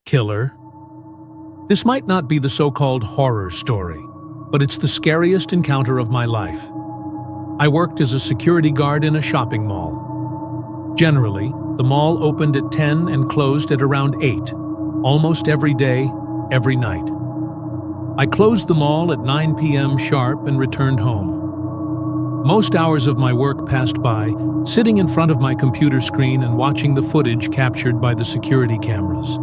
killer. This might not be the so-called horror story, but it's the scariest encounter of my life. I worked as a security guard in a shopping mall. Generally, the mall opened at 10 and closed at around 8, almost every day, every night. I closed the mall at 9 p.m. sharp and returned home. Most hours of my work passed by, sitting in front of my computer screen and watching the footage captured by the security cameras.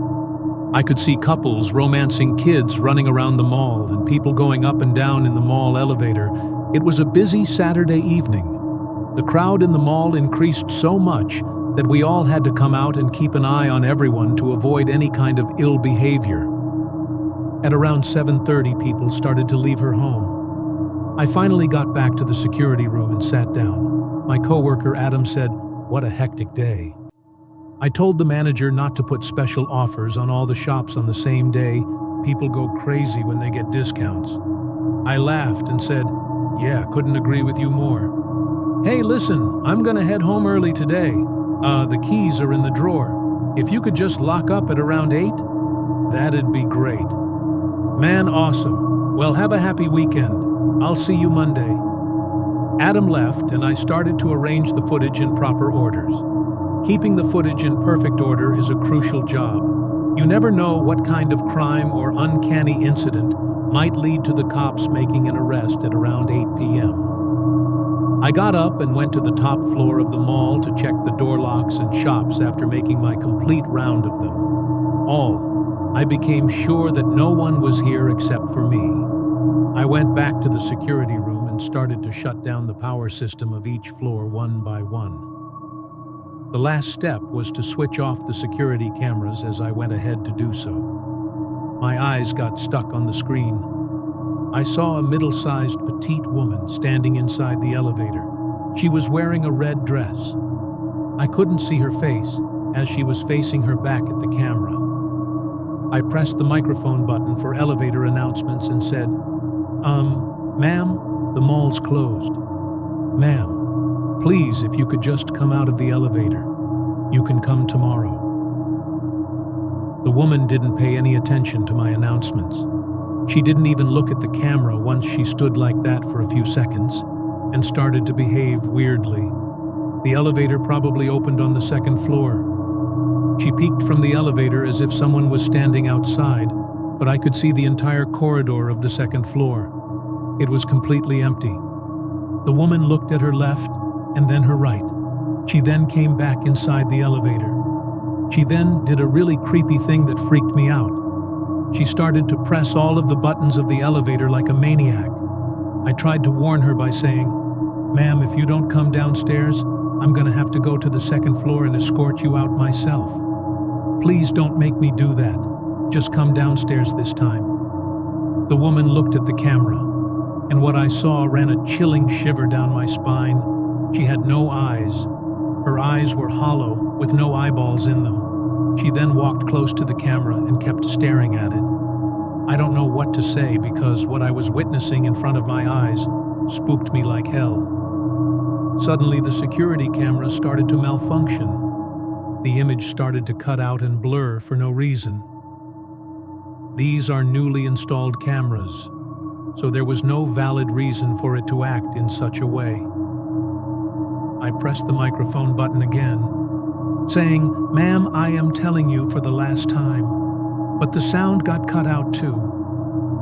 I could see couples romancing kids running around the mall and people going up and down in the mall elevator. It was a busy Saturday evening. The crowd in the mall increased so much that we all had to come out and keep an eye on everyone to avoid any kind of ill behavior. At around 7:30, people started to leave her home. I finally got back to the security room and sat down. My coworker Adam said, "What a hectic day." I told the manager not to put special offers on all the shops on the same day. People go crazy when they get discounts. I laughed and said, "Yeah, couldn't agree with you more." "Hey, listen, I'm gonna head home early today. The keys are in the drawer. If you could just lock up at around 8, that'd be great." "Man, awesome. Well, have a happy weekend. I'll see you Monday." Adam left and I started to arrange the footage in proper orders. Keeping the footage in perfect order is a crucial job. You never know what kind of crime or uncanny incident might lead to the cops making an arrest at around 8 p.m. I got up and went to the top floor of the mall to check the door locks and shops after making my complete round of them. I became sure that no one was here except for me. I went back to the security room and started to shut down the power system of each floor one by one. The last step was to switch off the security cameras as I went ahead to do so. My eyes got stuck on the screen. I saw a middle-sized petite woman standing inside the elevator. She was wearing a red dress. I couldn't see her face as she was facing her back at the camera. I pressed the microphone button for elevator announcements and said, "Ma'am, the mall's closed. Ma'am, please, if you could just come out of the elevator. You can come tomorrow." The woman didn't pay any attention to my announcements. She didn't even look at the camera once she stood like that for a few seconds and started to behave weirdly. The elevator probably opened on the second floor. She peeked from the elevator as if someone was standing outside, but I could see the entire corridor of the second floor. It was completely empty. The woman looked at her left and then her right. She then came back inside the elevator. She then did a really creepy thing that freaked me out. She started to press all of the buttons of the elevator like a maniac. I tried to warn her by saying, "Ma'am, if you don't come downstairs, I'm gonna have to go to the second floor and escort you out myself. Please don't make me do that. Just come downstairs this time." The woman looked at the camera, and what I saw ran a chilling shiver down my spine. She had no eyes. Her eyes were hollow, with no eyeballs in them. She then walked close to the camera and kept staring at it. I don't know what to say because what I was witnessing in front of my eyes spooked me like hell. Suddenly, the security camera started to malfunction. The image started to cut out and blur for no reason. These are newly installed cameras, so there was no valid reason for it to act in such a way. I pressed the microphone button again, saying, "Ma'am, I am telling you for the last time." But the sound got cut out too.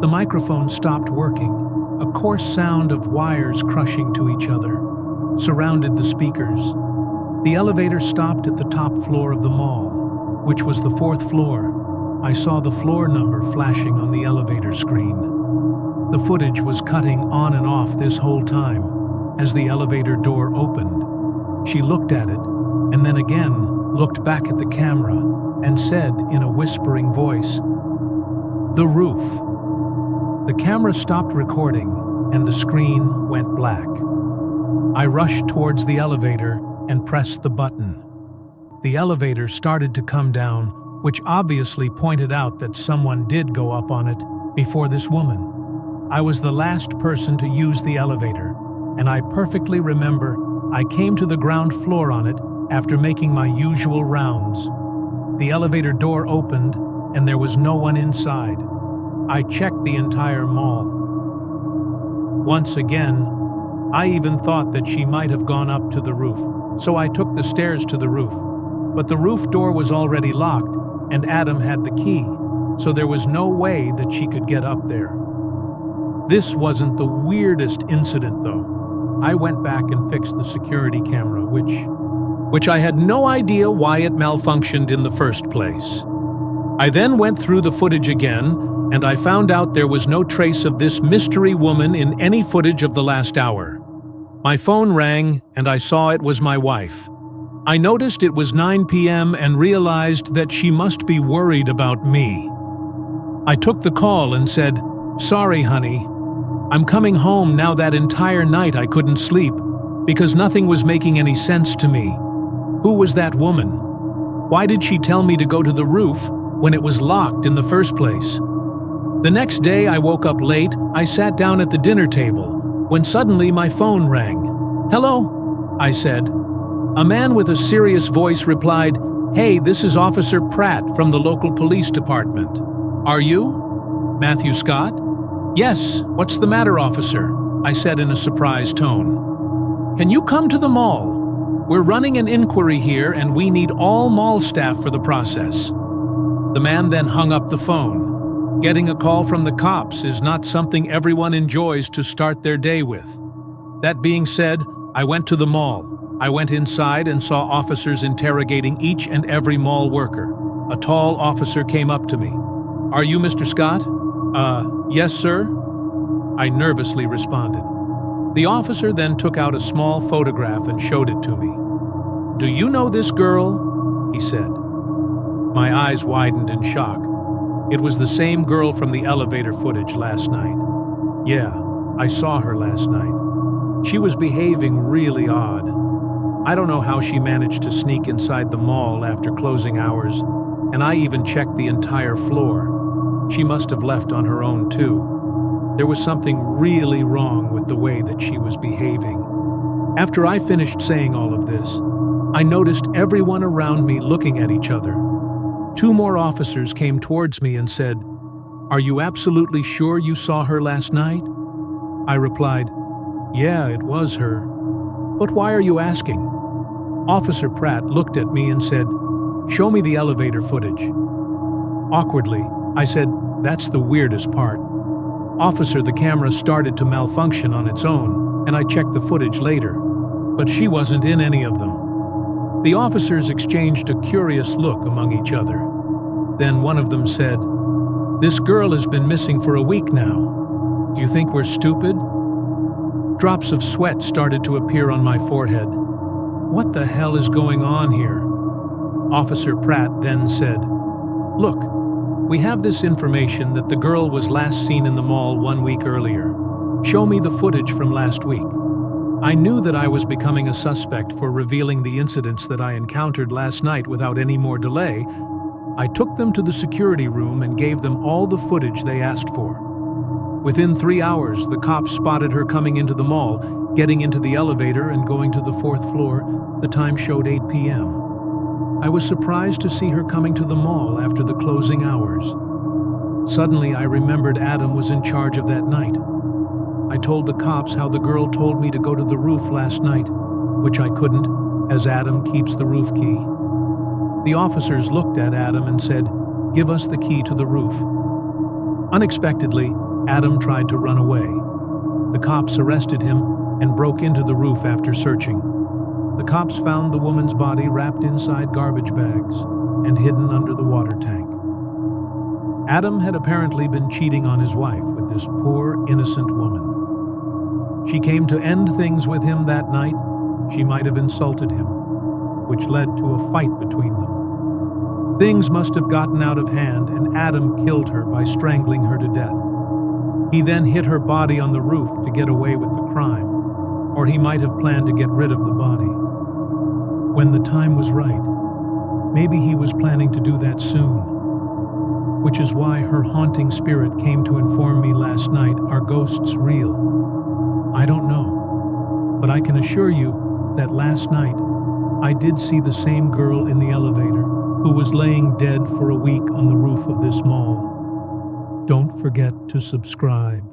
The microphone stopped working. A coarse sound of wires crushing to each other surrounded the speakers. The elevator stopped at the top floor of the mall, which was the 4th floor. I saw the floor number flashing on the elevator screen. The footage was cutting on and off this whole time. As the elevator door opened, she looked at it and then again looked back at the camera and said in a whispering voice, "The roof." The camera stopped recording and the screen went black. I rushed towards the elevator and pressed the button. The elevator started to come down, which obviously pointed out that someone did go up on it before this woman. I was the last person to use the elevator, and I perfectly remember I came to the ground floor on it after making my usual rounds. The elevator door opened, and there was no one inside. I checked the entire mall. Once again, I even thought that she might have gone up to the roof, so I took the stairs to the roof. But the roof door was already locked, and Adam had the key, so there was no way that she could get up there. This wasn't the weirdest incident, though. I went back and fixed the security camera, which I had no idea why it malfunctioned in the first place. I then went through the footage again, and I found out there was no trace of this mystery woman in any footage of the last hour. My phone rang, and I saw it was my wife. I noticed it was 9 p.m. and realized that she must be worried about me. I took the call and said, "Sorry, honey. I'm coming home now. That entire night I couldn't sleep because nothing was making any sense to me. Who was that woman? Why did she tell me to go to the roof when it was locked in the first place?" The next day I woke up late. I sat down at the dinner table when suddenly my phone rang. "Hello," I said. A man with a serious voice replied, "Hey, this is Officer Pratt from the local police department. Are you Matthew Scott?" "Yes, what's the matter, officer?" I said in a surprised tone. "Can you come to the mall? We're running an inquiry here and we need all mall staff for the process." The man then hung up the phone. Getting a call from the cops is not something everyone enjoys to start their day with. That being said, I went to the mall. I went inside and saw officers interrogating each and every mall worker. A tall officer came up to me. "Are you Mr. Scott?" Yes, sir," I nervously responded. The officer then took out a small photograph and showed it to me. "Do you know this girl?" he said. My eyes widened in shock. It was the same girl from the elevator footage last night. Yeah, I saw her last night. She was behaving really odd. I don't know how she managed to sneak inside the mall after closing hours, and I even checked the entire floor. She must have left on her own too. There was something really wrong with the way that she was behaving. After I finished saying all of this, I noticed everyone around me looking at each other. 2 more officers came towards me and said, "Are you absolutely sure you saw her last night?" I replied, "Yeah, it was her." "But why are you asking?" Officer Pratt looked at me and said, "Show me the elevator footage." Awkwardly, I said, "That's the weirdest part." "Officer, the camera started to malfunction on its own, and I checked the footage later, but she wasn't in any of them." The officers exchanged a curious look among each other. Then one of them said, "This girl has been missing for a week now. Do you think we're stupid?" Drops of sweat started to appear on my forehead. What the hell is going on here? Officer Pratt then said, "Look, we have this information that the girl was last seen in the mall 1 week earlier. Show me the footage from last week." I knew that I was becoming a suspect for revealing the incidents that I encountered last night without any more delay. I took them to the security room and gave them all the footage they asked for. Within 3 hours, the cops spotted her coming into the mall, getting into the elevator and going to the 4th floor. The time showed 8 p.m. I was surprised to see her coming to the mall after the closing hours. Suddenly, I remembered Adam was in charge of that night. I told the cops how the girl told me to go to the roof last night, which I couldn't, as Adam keeps the roof key. The officers looked at Adam and said, "Give us the key to the roof." Unexpectedly, Adam tried to run away. The cops arrested him and broke into the roof after searching. The cops found the woman's body wrapped inside garbage bags and hidden under the water tank. Adam had apparently been cheating on his wife with this poor, innocent woman. She came to end things with him that night. She might have insulted him, which led to a fight between them. Things must have gotten out of hand, and Adam killed her by strangling her to death. He then hid her body on the roof to get away with the crime, or he might have planned to get rid of the body. When the time was right, maybe he was planning to do that soon, which is why her haunting spirit came to inform me last night. Are ghosts real? I don't know, but I can assure you that last night I did see the same girl in the elevator who who was laying dead for a week on the roof of this mall. Don't forget to subscribe.